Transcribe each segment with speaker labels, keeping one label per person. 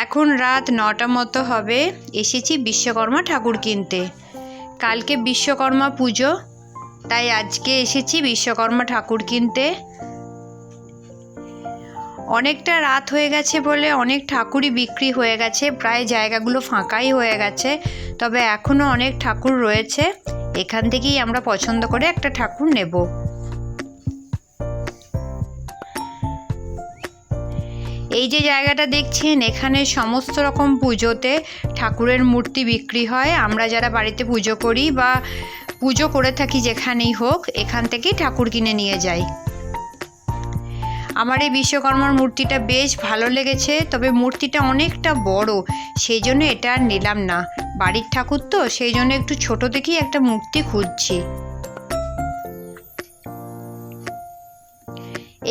Speaker 1: এখন রাত ৯টা মতো হবে। এসেছি বিশ্বকর্মা ঠাকুর কিনতে। কালকে বিশ্বকর্মা পুজো, তাই আজকে এসেছি বিশ্বকর্মা ঠাকুর কিনতে। অনেকটা রাত হয়ে গেছে বলে অনেক ঠাকুরই বিক্রি হয়ে গেছে, প্রায় জায়গাগুলো ফাঁকাই হয়ে গেছে। তবে এখনও অনেক ঠাকুর রয়েছে, এখান থেকেই আমরা পছন্দ করে একটা ঠাকুর নেব। এই যে জায়গাটা দেখছেন, এখানে সমস্ত রকম পুজোতে ঠাকুরের মূর্তি বিক্রি হয়। আমরা যারা বাড়িতে পুজো করি বা পুজো করে থাকি যেখানেই হোক, এখান থেকেই ঠাকুর কিনে নিয়ে যাই। আমার এই বিশ্বকর্মার মূর্তিটা বেশ ভালো লেগেছে, তবে মূর্তিটা অনেকটা বড়, সেই জন্য এটা আর নিলাম না। বাড়ির ঠাকুর তো, সেই জন্য একটু ছোট দেখেই একটা মূর্তি খুঁজছি।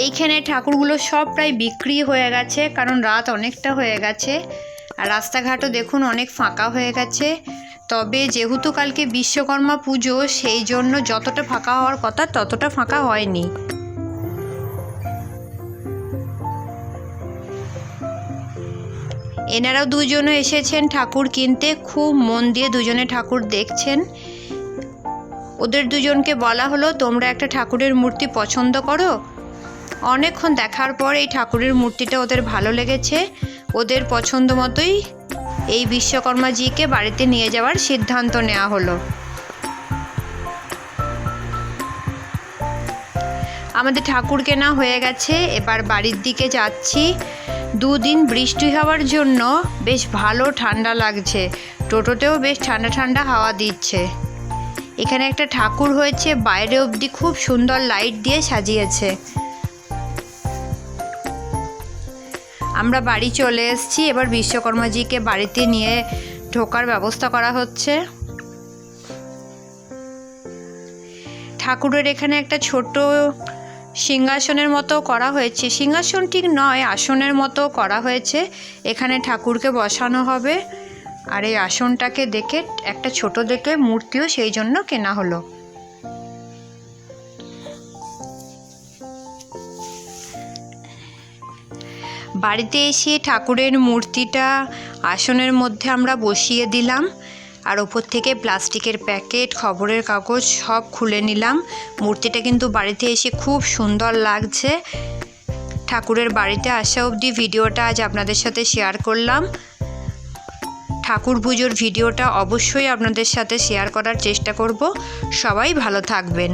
Speaker 1: এইখানে ঠাকুরগুলো সব প্রায় বিক্রি হয়ে গেছে, কারণ রাত অনেকটা হয়ে গেছে আর রাস্তাঘাটও দেখুন অনেক ফাঁকা হয়ে গেছে। তবে যেহেতু কালকে বিশ্বকর্মা পুজো, সেই জন্য যতটা ফাঁকা হওয়ার কথা ততটা ফাঁকা হয়নি। এনারাও দুজনে এসেছেন ঠাকুর কিনতে, খুব মন দিয়ে দুজনে ঠাকুর দেখছেন। ওদের দুজনকে বলা হলো, তোমরা একটা ঠাকুরের মূর্তি পছন্দ করো। অনেকক্ষণ দেখার পর এই ঠাকুরের মূর্তিটা ওদের ভালো লেগেছে। ওদের পছন্দ মতোই এই বিশ্বকর্মাজিকে বাড়িতে নিয়ে যাওয়ার সিদ্ধান্ত নেওয়া হলো। আমাদের ঠাকুর কেনা হয়ে গেছে, এবার বাড়ির দিকে যাচ্ছি। দুদিন বৃষ্টি হওয়ার জন্য বেশ ভালো ঠান্ডা লাগছে, টোটোতেও বেশ ঠান্ডা ঠান্ডা হাওয়া দিচ্ছে। এখানে একটা ঠাকুর হয়েছে, বাইরে অবধি খুব সুন্দর লাইট দিয়ে সাজিয়েছে। আমরা বাড়ি চলে এসেছি, এবার বিশ্বকর্মাজিকে বাড়িতে নিয়ে ঢোকার ব্যবস্থা করা হচ্ছে। ঠাকুরের এখানে একটা ছোট সিংহাসনের মতো করা হয়েছে, সিংহাসন ঠিক নয়, আসনের মতো করা হয়েছে। এখানে ঠাকুরকে বসানো হবে। আর এই আসনটাকে দেখে একটা ছোট দেখে মূর্তিও সেই জন্য কেনা হলো। বাড়িতে এসে ঠাকুরের মূর্তিটা আসনের মধ্যে আমরা বসিয়ে দিলাম, আর ওপর থেকে প্লাস্টিকের প্যাকেট, খবরের কাগজ সব খুলে নিলাম। মূর্তিটা কিন্তু বাড়িতে এসে খুব সুন্দর লাগছে। ঠাকুরের বাড়িতে আসা অবধি ভিডিওটা আজ আপনাদের সাথে শেয়ার করলাম। ঠাকুর পুজোর ভিডিওটা অবশ্যই আপনাদের সাথে শেয়ার করার চেষ্টা করব। সবাই ভালো থাকবেন।